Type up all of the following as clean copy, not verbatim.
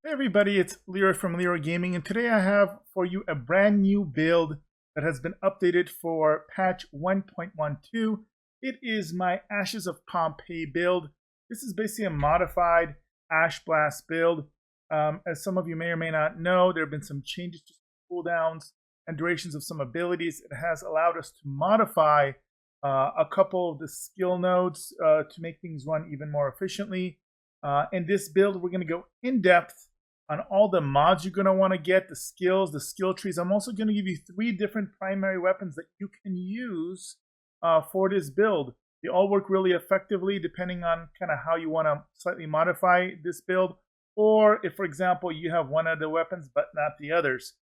Hey everybody, it's Leeroy from Leeroy Gaming, and today I have for you a brand new build that has been updated for patch 1.12. It is my Ashes of Pompeii build. This is basically a modified Ash Blast build. As some of you may or may not know, there have been some changes to cooldowns and durations of some abilities. It has allowed us to modify a couple of the skill nodes to make things run even more efficiently. In this build, we're going to go in depth on all the mods you're going to want to get, the skills, the skill trees. I'm also going to give you 3 different primary weapons that you can use for this build. They all work really effectively depending on kind of how you want to slightly modify this build. Or if, for example, you have one of the weapons but not the others.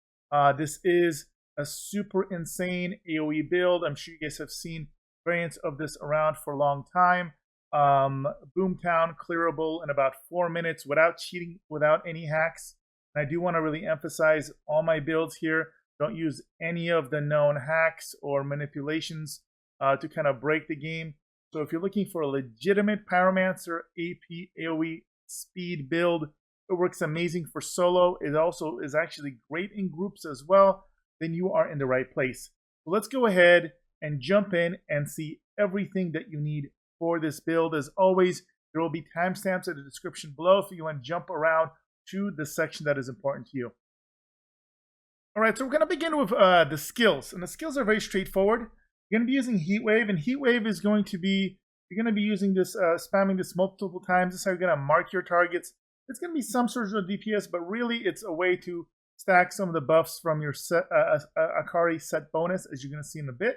This is a super insane AoE build. I'm sure you guys have seen variants of this around for a long time. Boomtown clearable in about 4 minutes without cheating, without any hacks. And I do want to really emphasize all my builds here don't use any of the known hacks or manipulations to kind of break the game. So if you're looking for a legitimate Pyromancer AP AoE speed build, it works amazing for solo. It also is actually great in groups as well. Then you are in the right place. So let's go ahead and jump in and see everything that you need for this build. As always, there will be timestamps in the description below if you want to jump around to the section that is important to you. All right, so we're going to begin with the skills, and the skills are very straightforward. You're going to be using Heatwave, and Heatwave is going to be, you're going to be using this, spamming this multiple times. This is how you're going to mark your targets. It's going to be some sort of DPS, but really it's a way to stack some of the buffs from your set, Acari Set bonus, as you're going to see in a bit.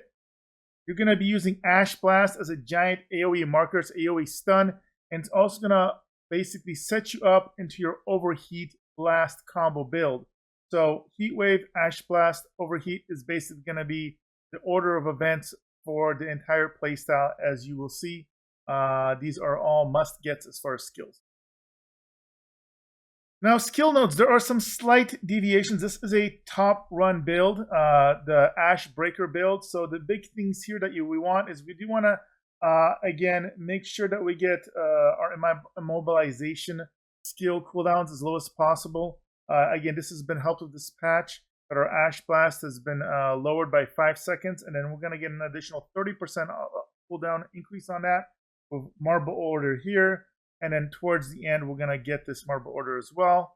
You're going to be using Ash Blast as a giant AoE marker, it's AoE stun, and it's also going to basically set you up into your Overheat Blast combo build. So Heatwave, Ash Blast, Overheat is basically going to be the order of events for the entire playstyle, as you will see. These are all must-gets as far as skills. Now, skill nodes, there are some slight deviations. This is a top run build, the Ash Breaker build. So the big things here that we want is we do want to, again, make sure that we get our immobilization skill cooldowns as low as possible. Again, this has been helped with this patch, but our Ash Blast has been lowered by 5 seconds. And then we're going to get an additional 30% cooldown increase on that with Marble Order here. And then towards the end, we're going to get this Marble Order as well.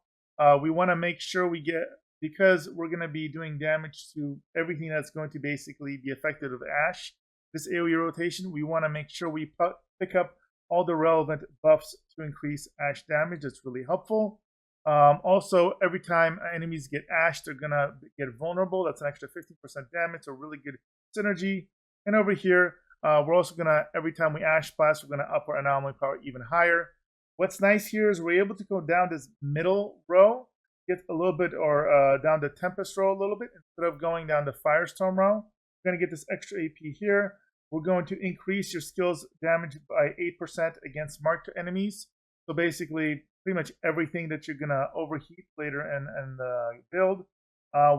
We want to make sure we get, because we're going to be doing damage to everything that's going to basically be affected with Ash, this AoE rotation, we want to make sure we pick up all the relevant buffs to increase Ash damage. That's really helpful. Also, every time enemies get Ash, they're going to get vulnerable. That's an extra 15% damage, so really good synergy. And over here, we're also going to, every time we Ash Blast, we're going to up our Anomaly power even higher. What's nice here is we're able to go down this middle row, get a little bit, or down the Tempest row a little bit, instead of going down the Firestorm row. We're going to get this extra AP here. We're going to increase your skills damage by 8% against marked enemies. So basically, pretty much everything that you're going to overheat later in the build.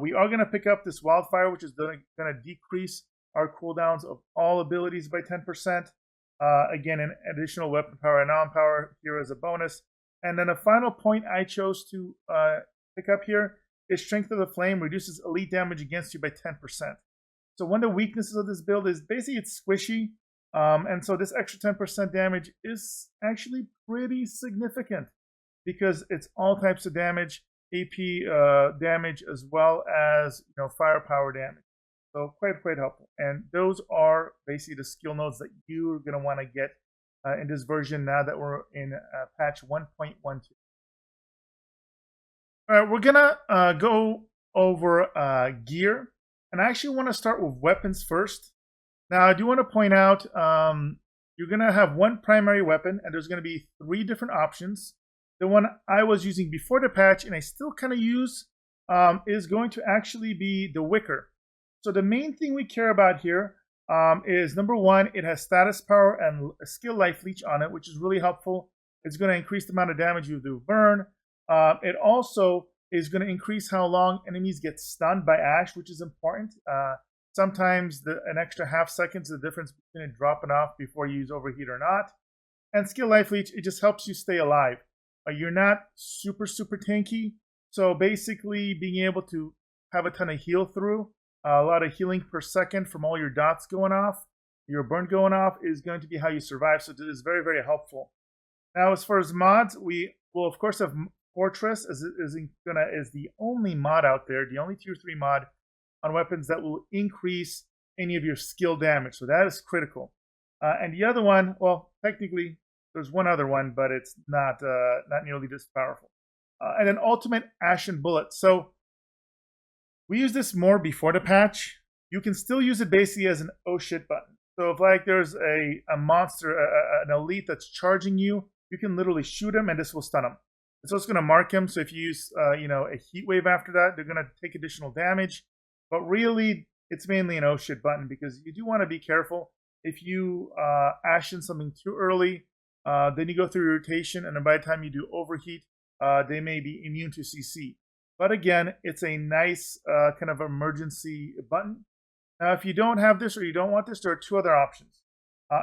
We are going to pick up this Wildfire, which is going to decrease our cooldowns of all abilities by 10%. Again, an additional weapon power and non-power here as a bonus. And then a final point I chose to pick up here is Strength of the Flame reduces elite damage against you by 10%. So one of the weaknesses of this build is basically it's squishy. And so this extra 10% damage is actually pretty significant because it's all types of damage, AP damage, as well as firepower damage. So quite helpful. And those are basically the skill nodes that you're going to want to get in this version now that we're in patch 1.12. All right, we're going to go over gear. And I actually want to start with weapons first. Now, I do want to point out you're going to have one primary weapon, and there's going to be 3 different options. The one I was using before the patch, and I still kind of use, is going to actually be the Wicker. So the main thing we care about here is, number 1, it has status power and a skill life leech on it, which is really helpful. It's going to increase the amount of damage you do burn. It also is going to increase how long enemies get stunned by Ash, which is important. Sometimes an extra half second is the difference between it dropping off before you use Overheat or not. And skill life leech, it just helps you stay alive. you're not super tanky. So basically being able to have a ton of heal through, a lot of healing per second from all your dots going off, your burn going off is going to be how you survive. So it is very helpful. Now, as far as mods, we will of course have Fortress is the only mod out there, the only tier 3 mod on weapons that will increase any of your skill damage. So that is critical. And the other one, well, technically there's one other one, but it's not nearly this powerful. And then Ultimate Ashen Bullet. So we use this more before the patch. You can still use it basically as an oh shit button. So if like there's a monster, an elite that's charging you, you can literally shoot him and this will stun him. So it's going to mark him. So if you use a Heatwave after that, they're going to take additional damage. But really, it's mainly an oh shit button because you do want to be careful. If you ashen something too early, then you go through your rotation, and then by the time you do overheat, they may be immune to CC. But again, it's a nice kind of emergency button. Now, if you don't have this or you don't want this, there are two other options.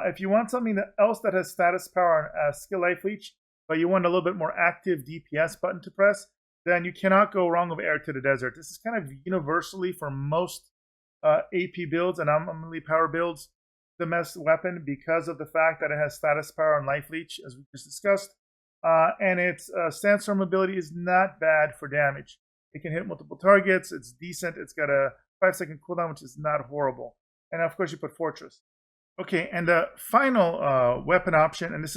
If you want something else that has status power and skill life leech, but you want a little bit more active DPS button to press, then you cannot go wrong with Air to the Desert. This is kind of universally for most AP builds and Anomaly power builds the best weapon because of the fact that it has status power and life leech, as we just discussed. And its sandstorm ability is not bad for damage. It can hit multiple targets. It's decent. It's got a 5-second cooldown, which is not horrible. And of course, you put Fortress. Okay, and the final weapon option, and this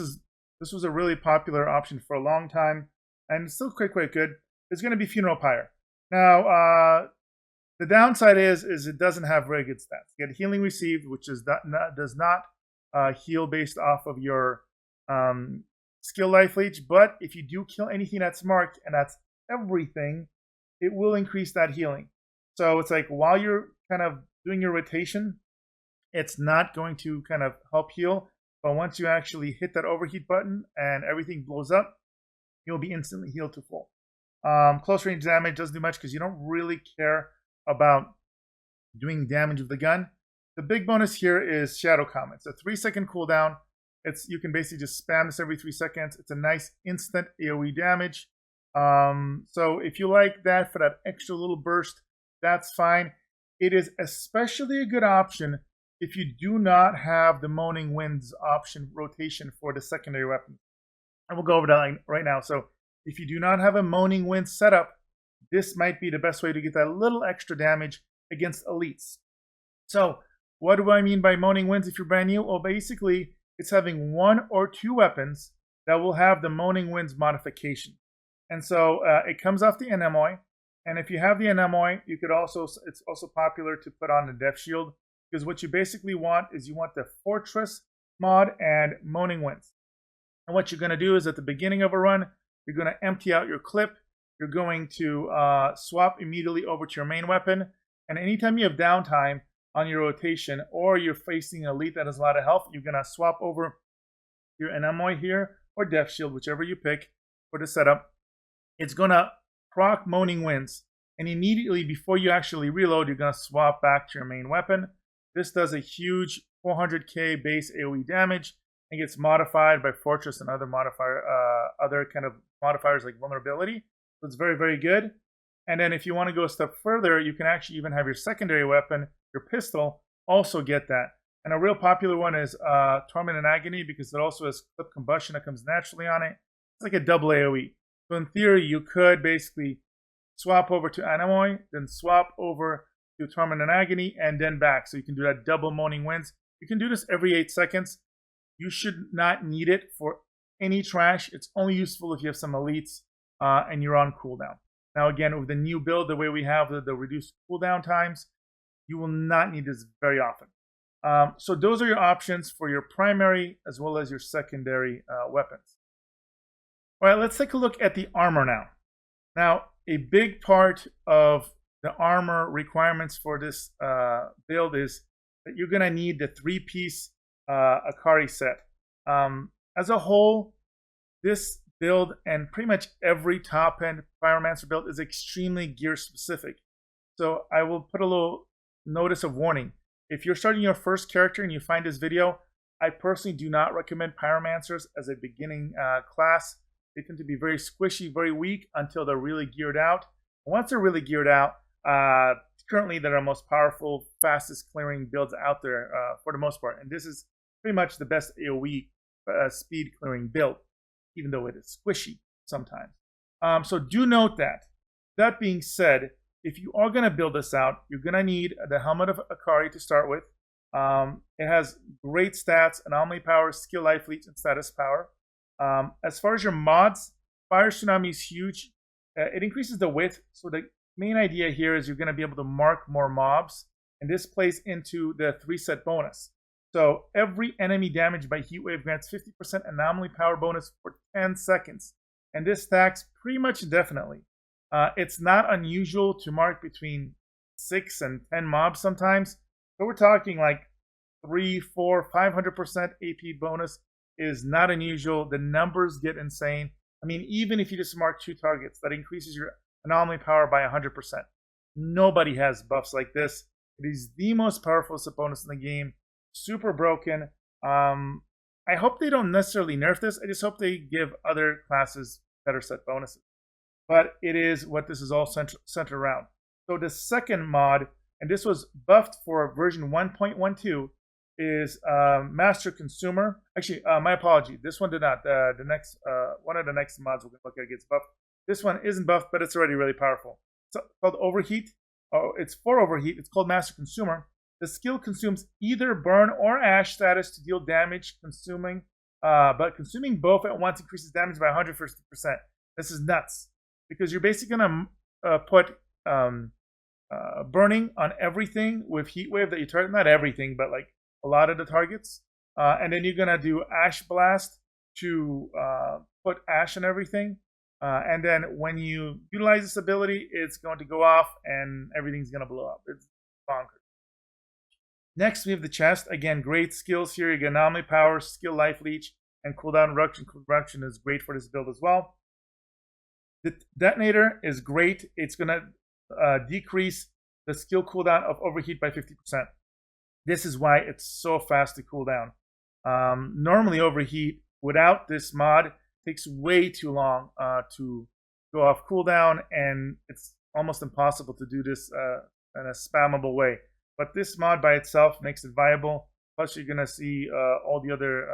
was a really popular option for a long time, and it's still quite good, is going to be Funeral Pyre. Now, the downside is it doesn't have very good stats. You get healing received, which does not heal based off of your skill life leech, but if you do kill anything that's marked, and that's everything, it will increase that healing. So it's like while you're kind of doing your rotation, it's not going to kind of help heal, but once you actually hit that overheat button and everything blows up, you'll be instantly healed to full. Close range damage doesn't do much because you don't really care about doing damage with the gun. The big bonus here is Shadow Comet. It's a 3-second cooldown. You can basically just spam this every 3 seconds. It's a nice instant AoE damage. So if you like that for that extra little burst, that's fine. It is especially a good option if you do not have the Moaning Winds option rotation for the secondary weapon. And we'll go over that right now. So if you do not have a Moaning Winds setup, this might be the best way to get that little extra damage against elites. So what do I mean by Moaning Winds if you're brand new? Well, basically, it's having 1 or 2 weapons that will have the Moaning Winds modification. And so it comes off the Anomaly. And if you have the Anomaly, it's also popular to put on the Death Shield, because what you basically want is you want the Fortress mod and Moaning Winds. And what you're going to do is at the beginning of a run, you're going to empty out your clip. You're going to swap immediately over to your main weapon. And anytime you have downtime on your rotation or you're facing an elite that has a lot of health, you're going to swap over your Anomaly here or Death Shield, whichever you pick for the setup. It's going to proc Moaning Winds. And immediately before you actually reload, you're going to swap back to your main weapon. This does a huge 400k base AoE damage and gets modified by Fortress and other kind of modifiers like vulnerability. So it's very good. And then if you want to go a step further, you can actually even have your secondary weapon, your pistol, also get that. And a real popular one is Torment and Agony, because it also has Clip Combustion that comes naturally on it. It's like a double AoE. So in theory, you could basically swap over to Anomaly, then swap over to Torment and Agony, and then back. So you can do that double Moaning Winds. You can do this every 8 seconds. You should not need it for any trash. It's only useful if you have some elites and you're on cooldown. Now again, with the new build, the way we have the reduced cooldown times, you will not need this very often. So those are your options for your primary as well as your secondary weapons. All right, let's take a look at the armor now. Now, a big part of the armor requirements for this build is that you're going to need the 3-piece Acari set. As a whole, this build and pretty much every top-end Pyromancer build is extremely gear-specific. So I will put a little notice of warning. If you're starting your first character and you find this video, I personally do not recommend Pyromancers as a beginning class. They tend to be very squishy, very weak until they're really geared out. And once they're really geared out, currently they're our most powerful, fastest clearing builds out there for the most part. And this is pretty much the best AoE speed clearing build, even though it is squishy sometimes. So do note that. That being said, if you are going to build this out, you're going to need the Helmet of Acari to start with. It has great stats, Anomaly power, skill life leech, and status power. As far as your mods, Fire Tsunami is huge. It increases the width, so the main idea here is you're going to be able to mark more mobs, and this plays into the 3-set bonus. So every enemy damaged by Heatwave grants 50% Anomaly power bonus for 10 seconds, and this stacks pretty much indefinitely. It's not unusual to mark between 6 and 10 mobs sometimes, so we're talking like 3, 4, 500% AP bonus is not unusual. The numbers get insane. I mean, even if you just mark 2 targets, that increases your Anomaly power by 100%. Nobody has buffs like this. It is the most powerful set bonus in the game. Super broken. I hope they don't necessarily nerf this. I just hope they give other classes better set bonuses. But it is what this is all centered around. So the second mod, and this was buffed for version 1.12, is Master Consumer. Actually, my apology. This one did not. The next one of the next mods we're going to look at gets buffed. This one isn't buffed, but it's already really powerful. It's called Overheat. Oh, it's for Overheat. It's called Master Consumer. The skill consumes either Burn or Ash status to deal damage, but consuming both at once increases damage by 150%. This is nuts, because you're basically going to put burning on everything with Heatwave that you target. Not everything, but like a lot of the targets. And then you're going to do Ash Blast to put Ash on everything. And then when you utilize this ability, it's going to go off and everything's going to blow up. It's bonkers. Next, we have the chest. Again, great skills here. You get Anomaly power, skill life leech, and cooldown reduction. Cooldown reduction is great for this build as well. The detonator is great. It's going to decrease the skill cooldown of Overheat by 50%. This is why it's so fast to cool down. Normally, Overheat, without this mod, takes way too long to go off cooldown, and it's almost impossible to do this in a spammable way. But this mod by itself makes it viable. Plus, you're going to see all the other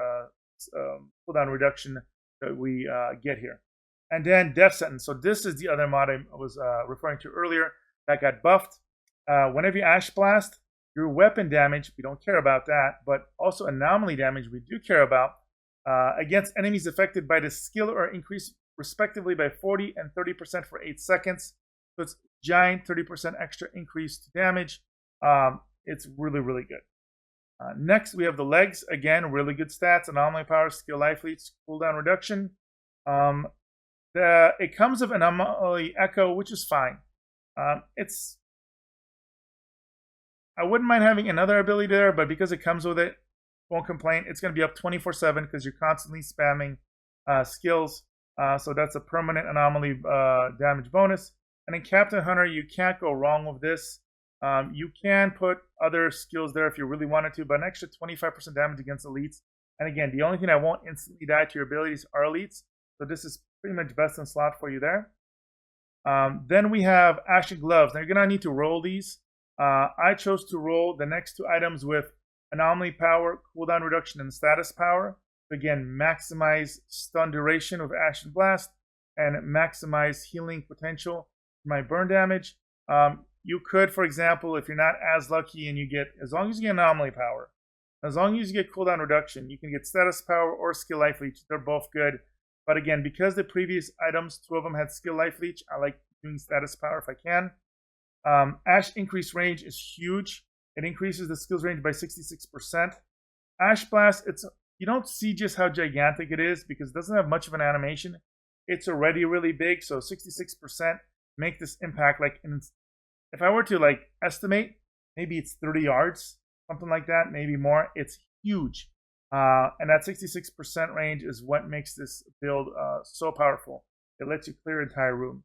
cooldown reduction that we get here. And then Death Sentence. So this is the other mod I was referring to earlier that got buffed. Whenever you Ash Blast, your weapon damage, we don't care about that, but also Anomaly damage we do care about, against enemies affected by the skill or increase respectively by 40 and 30% for 8 seconds. So it's giant 30% extra increase to damage. It's really, really good. Next, we have the legs. Again, really good stats. Anomaly power, skill life leech, cooldown reduction. It comes with Anomaly Echo, which is fine. I wouldn't mind having another ability there, but because it comes with it, won't complain. It's going to be up 24/7 because you're constantly spamming skills. So that's a permanent Anomaly damage bonus. And in Captain Hunter, you can't go wrong with this. You can put other skills there if you really wanted to, but an extra 25% damage against elites. And again, the only thing that won't instantly die to your abilities are elites. So this is pretty much best in slot for you there. Then we have Ashen Gloves. Now you're going to need to roll these. I chose to roll the next 2 items with Anomaly power, cooldown reduction, and status power. Again, maximize stun duration with Ashen Blast and maximize healing potential for my burn damage. You could, for example, if you're not as lucky and you get, as long as you get Anomaly power, as long as you get cooldown reduction, you can get status power or skill life leech. They're both good. But again, because the previous items, 2 of them had skill life leech, I like doing status power if I can. Ash increase range is huge. It increases the skills range by 66%. Ash Blast, you don't see just how gigantic it is because it doesn't have much of an animation. It's already really big, so 66% make this impact like, if I were to like estimate, maybe it's 30 yards, something like that, maybe more. It's huge. And that 66% range is what makes this build so powerful. It lets you clear an entire room.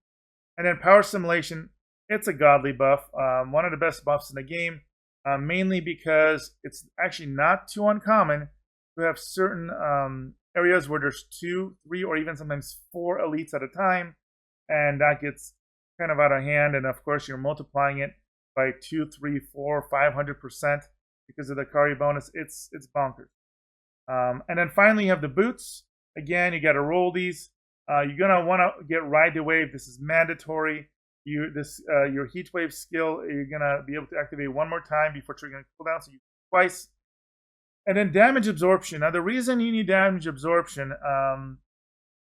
And then Power Simulation, it's a godly buff. One of the best buffs in the game, mainly because it's actually not too uncommon to have certain areas where there's 2, 3, or even sometimes 4 elites at a time, and that gets kind of out of hand. And of course, you're multiplying it by 2, 3, 4, 500% because of the Acari bonus. It's bonkers. And then finally, you have the boots. Again, you got to roll these. You're gonna want to get Ride the Wave. This is mandatory. Your Heatwave skill, you're gonna be able to activate one more time before triggering cooldown, so you twice. And then damage absorption. Now, the reason you need damage absorption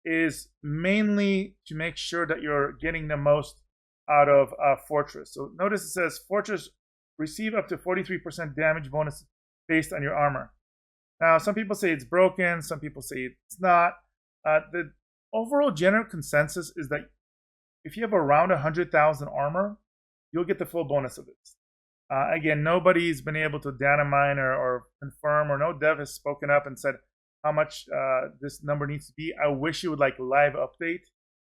is mainly to make sure that you're getting the most out of Fortress. So notice it says Fortress receive up to 43% damage bonus based on your armor. Now, some people say it's broken, some people say it's not. The overall general consensus is that if you have around 100,000 armor, you'll get the full bonus of this. Again, nobody's been able to data mine or confirm, or no dev has spoken up and said how much this number needs to be. I wish you would like live update,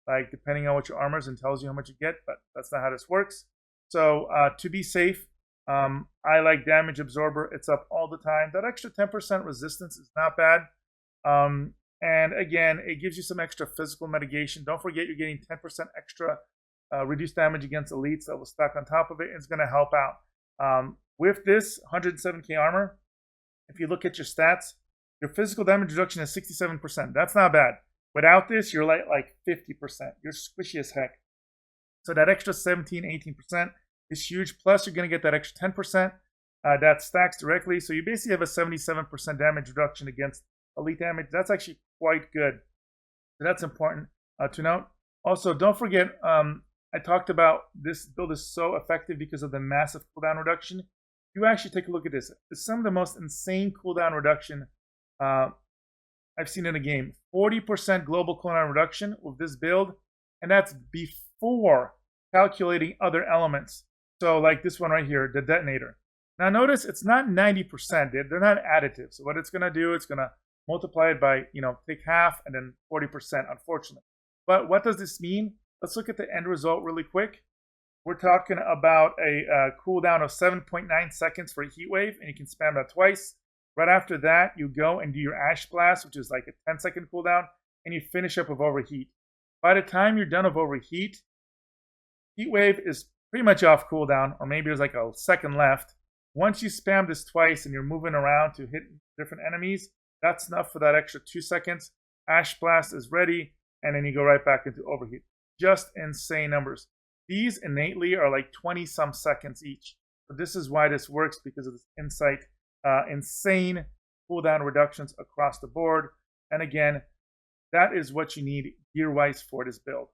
like depending on what your armor is and tells you how much you get, but that's not how this works. So to be safe, I like damage absorber. It's up all the time. That extra 10% resistance is not bad. And again, it gives you some extra physical mitigation. Don't forget you're getting 10% extra reduced damage against elites that will stack on top of it. It's going to help out. With this 107k armor, if you look at your stats, your physical damage reduction is 67%. That's not bad. Without this, you're like 50%. You're squishy as heck. So that extra 17, 18% is huge. Plus, you're going to get that extra 10% that stacks directly. So you basically have a 77% damage reduction against elite damage. That's actually quite good. So that's important to note. Also, don't forget, I talked about this build is so effective because of the massive cooldown reduction. You actually take a look at this. It's some of the most insane cooldown reduction I've seen in a game. 40% global cooldown reduction with this build, and that's before calculating other elements. So like this one right here, the detonator. Now notice it's not 90%. They're not additive. So what it's going to do, it's going to multiply it by, take half and then 40%, unfortunately. But what does this mean? Let's look at the end result really quick. We're talking about a cooldown of 7.9 seconds for a Heatwave, and you can spam that twice. Right after that, you go and do your Ash Blast, which is like a 10-second cooldown, and you finish up with Overheat. By the time you're done with Overheat, Heatwave is pretty much off cooldown, or maybe there's like a second left. Once you spam this twice and you're moving around to hit different enemies, that's enough for that extra 2 seconds. Ash Blast is ready, and then you go right back into Overheat. Just insane numbers. These innately are like 20-some seconds each. So this is why this works, because of this insane cooldown reductions across the board. And again, that is what you need gear-wise for this build.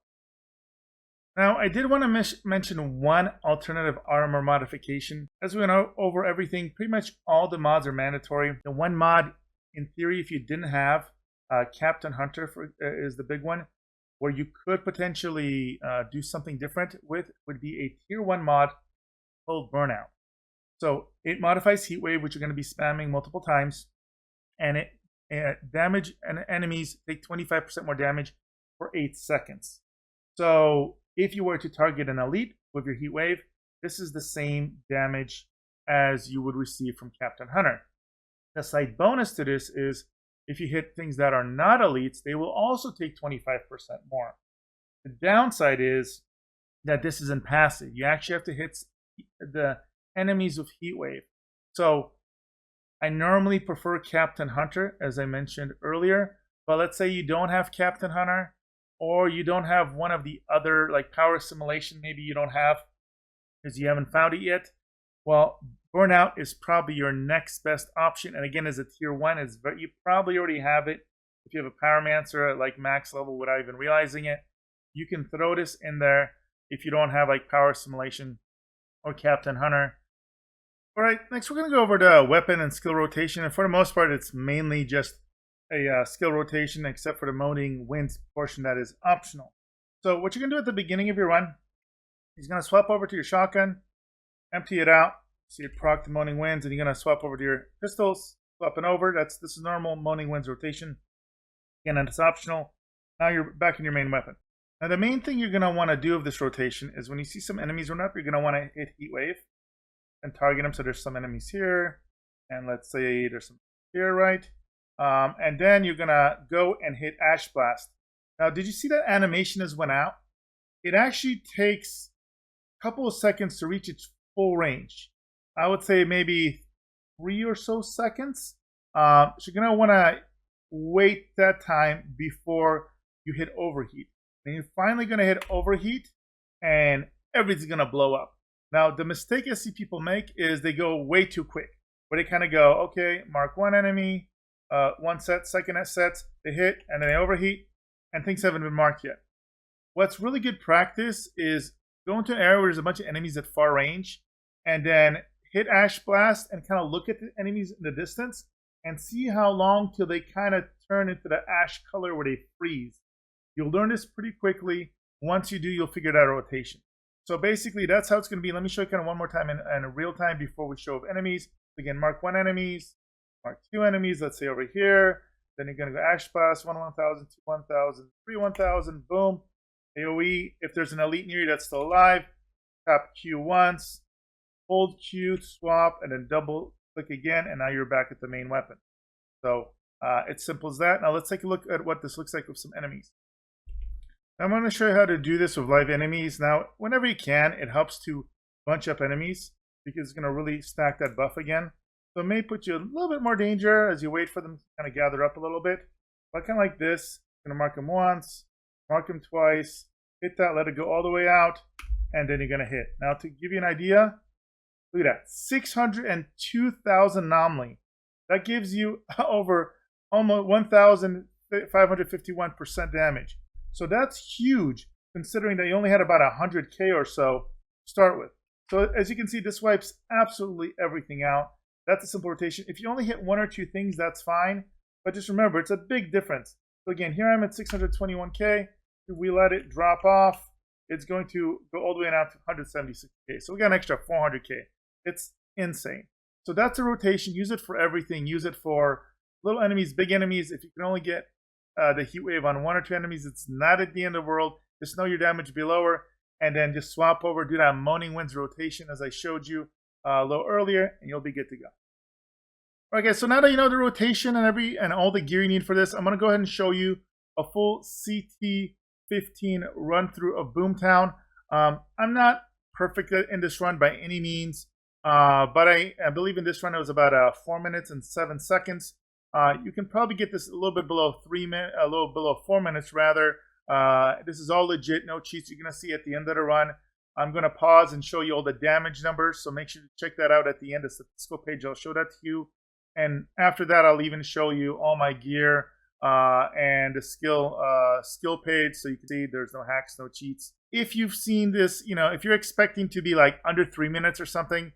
Now, I did want to mention one alternative armor modification. As we went over everything, pretty much all the mods are mandatory. The one mod, in theory, if you didn't have Captain Hunter is the big one, where you could potentially do something different with, would be a tier 1 mod called Burnout. So it modifies Heatwave, which you're going to be spamming multiple times, and it damage enemies take 25% more damage for 8 seconds. So if you were to target an elite with your Heatwave, this is the same damage as you would receive from Captain Hunter. The slight bonus to this is if you hit things that are not elites, they will also take 25% more. The downside is that this isn't passive. You actually have to hit the enemies with Heatwave. So I normally prefer Captain Hunter, as I mentioned earlier. But let's say you don't have Captain Hunter, or you don't have one of the other, like Power Assimilation, maybe you don't have because you haven't found it yet. Well, Burnout is probably your next best option. And again, as a tier 1, you probably already have it. If you have a Pyromancer at like max level without even realizing it, you can throw this in there if you don't have like Power Assimilation or Captain Hunter. All right, next we're going to go over the weapon and skill rotation. And for the most part, it's mainly just a skill rotation, except for the Moaning Winds portion that is optional. So what you're going to do at the beginning of your run is going to swap over to your shotgun, empty it out, so you proc the Moaning Winds, and you're going to swap over to your pistols, swapping over. This is normal Moaning Winds rotation. Again, and it's optional. Now you're back in your main weapon. Now the main thing you're going to want to do of this rotation is when you see some enemies run up, you're going to want to hit Heatwave and target them. So there's some enemies here, and let's say there's some here, right? And then you're gonna go and hit Ash Blast. Now, did you see that animation has went out? It actually takes a couple of seconds to reach its full range. I would say maybe 3 or so seconds. So you're gonna wanna wait that time before you hit Overheat. Then you're finally gonna hit Overheat and everything's gonna blow up. Now, the mistake I see people make is they go way too quick, where they kind of go, okay, mark one enemy, one set, second set, they hit, and then they overheat, and things haven't been marked yet. What's really good practice is go into an area where there's a bunch of enemies at far range, and then hit Ash Blast and kind of look at the enemies in the distance, and see how long till they kind of turn into the ash color where they freeze. You'll learn this pretty quickly. Once you do, you'll figure out a rotation. So basically, that's how it's going to be. Let me show you kind of one more time in real time before we show enemies. Again, mark one enemies, mark two enemies, let's say over here. Then you're going to go Ash Blast, 1, 1,000, 2, 1,000, 3, 1,000, boom. AoE, if there's an elite near you that's still alive, tap Q once, hold Q to swap, and then double click again, and now you're back at the main weapon. So it's simple as that. Now let's take a look at what this looks like with some enemies. I'm going to show you how to do this with live enemies. Now, whenever you can, it helps to bunch up enemies because it's going to really stack that buff again. So it may put you a little bit more danger as you wait for them to kind of gather up a little bit. But kind of like this, I'm going to mark them once, mark them twice, hit that, let it go all the way out, and then you're going to hit. Now, to give you an idea, look at that, 602,000 Anomaly. That gives you over almost 1,551% damage. So that's huge, considering that you only had about 100k or so to start with. So as you can see, this wipes absolutely everything out. That's a simple rotation. If you only hit one or two things, that's fine. But just remember, it's a big difference. So again, here I'm at 621k. If we let it drop off, it's going to go all the way out to 176k. So we got an extra 400k. It's insane. So that's a rotation. Use it for everything. Use it for little enemies, big enemies. If you can only get the Heatwave on one or two enemies, it's not at the end of the world. Just know your damage will be lower, and then just swap over, do that Moaning Winds rotation as I showed you a little earlier, and you'll be good to go. All right, guys, so now that you know the rotation and all the gear you need for this, I'm going to go ahead and show you a full CT15 run through of Boomtown. I'm not perfect in this run by any means, but I believe in this run it was about 4 minutes and 7 seconds. You can probably get this a little bit below 3 minutes, a little below 4 minutes rather. This is all legit, no cheats. You're going to see at the end of the run. I'm going to pause and show you all the damage numbers, so make sure to check that out at the end of the statistical page. I'll show that to you. And after that, I'll even show you all my gear and the skill page, so you can see there's no hacks, no cheats. If you've seen this, if you're expecting to be like under 3 minutes or something,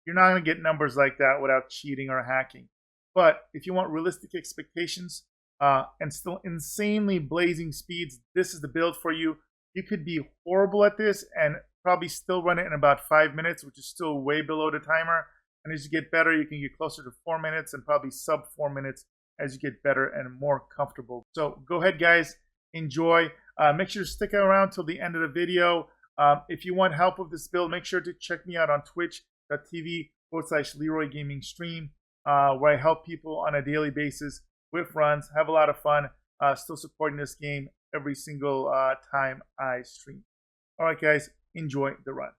you're not going to get numbers like that without cheating or hacking. But if you want realistic expectations and still insanely blazing speeds, this is the build for you. You could be horrible at this and probably still run it in about 5 minutes, which is still way below the timer. And as you get better, you can get closer to 4 minutes and probably sub 4 minutes as you get better and more comfortable. So go ahead, guys, enjoy. Make sure to stick around till the end of the video. If you want help with this build, make sure to check me out on twitch.tv/LeeroyGamingStream. Where I help people on a daily basis with runs, have a lot of fun, still supporting this game every single time I stream. All right, guys, enjoy the run.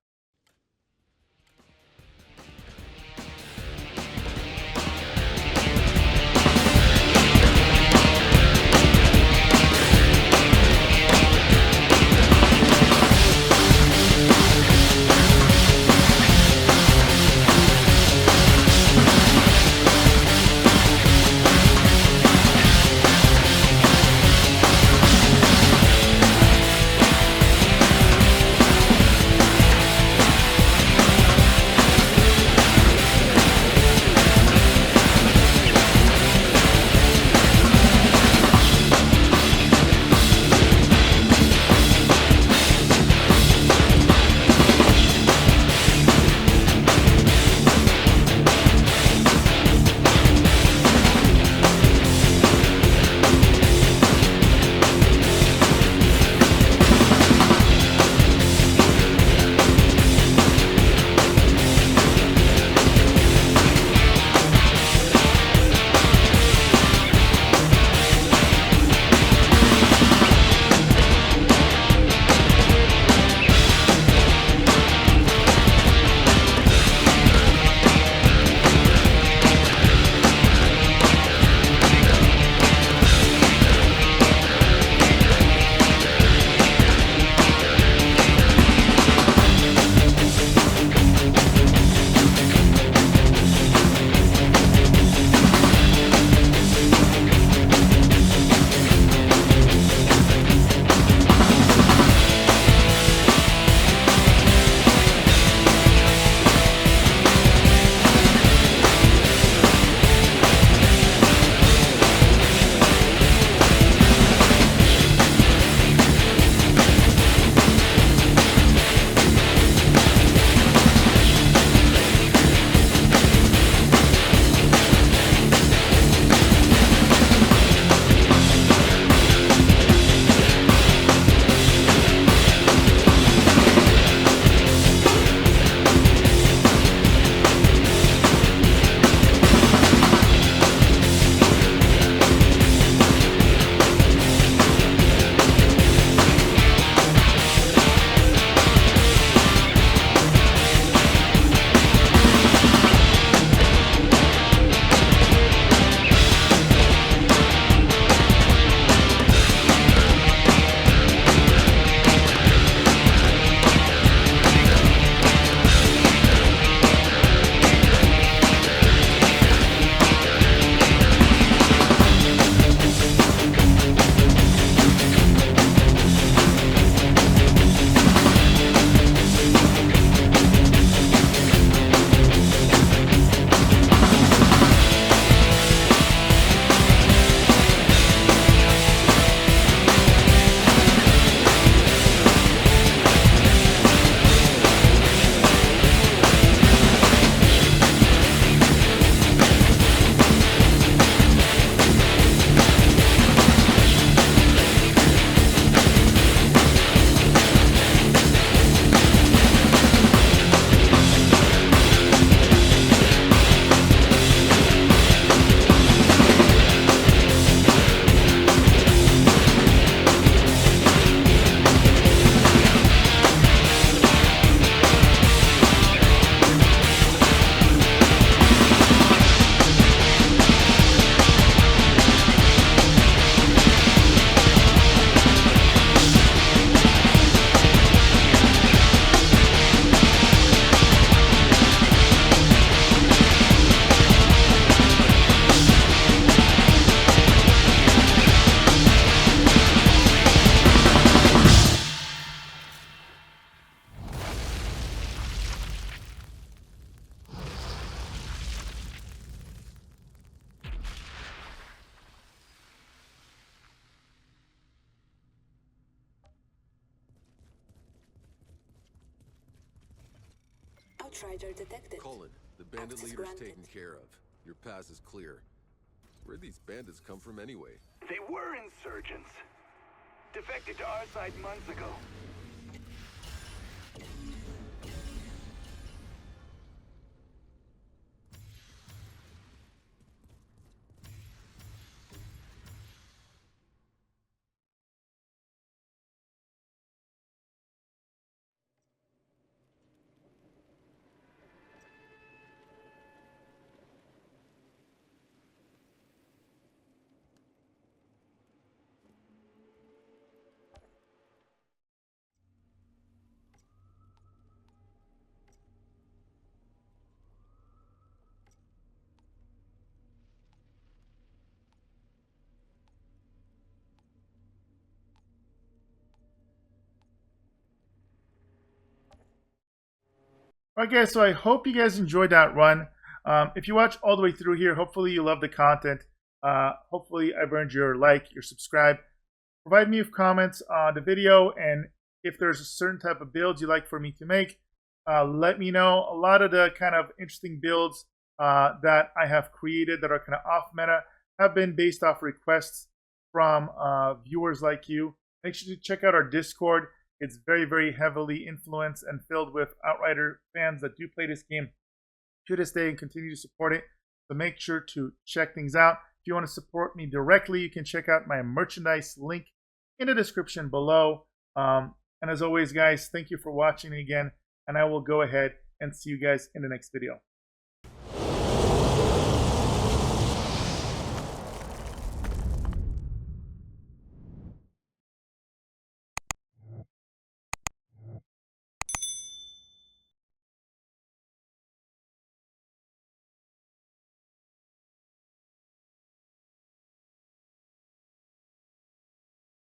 Outrider detected. Colin, the bandit Access leader's granted. taken care of. Your pass is clear. Where'd these bandits come from anyway? They were insurgents. Defected to our side months ago. Alright guys, so I hope you guys enjoyed that run. If you watch all the way through here, hopefully you love the content. Hopefully I've earned your like, your subscribe. Provide me with comments on the video, and if there's a certain type of builds you'd like for me to make, let me know. A lot of the kind of interesting builds that I have created that are kind of off meta have been based off requests from viewers like you. Make sure to check out our Discord. It's very, very heavily influenced and filled with Outrider fans that do play this game to this day and continue to support it. So make sure to check things out. If you want to support me directly, you can check out my merchandise link in the description below. And as always, guys, thank you for watching again. And I will go ahead and see you guys in the next video.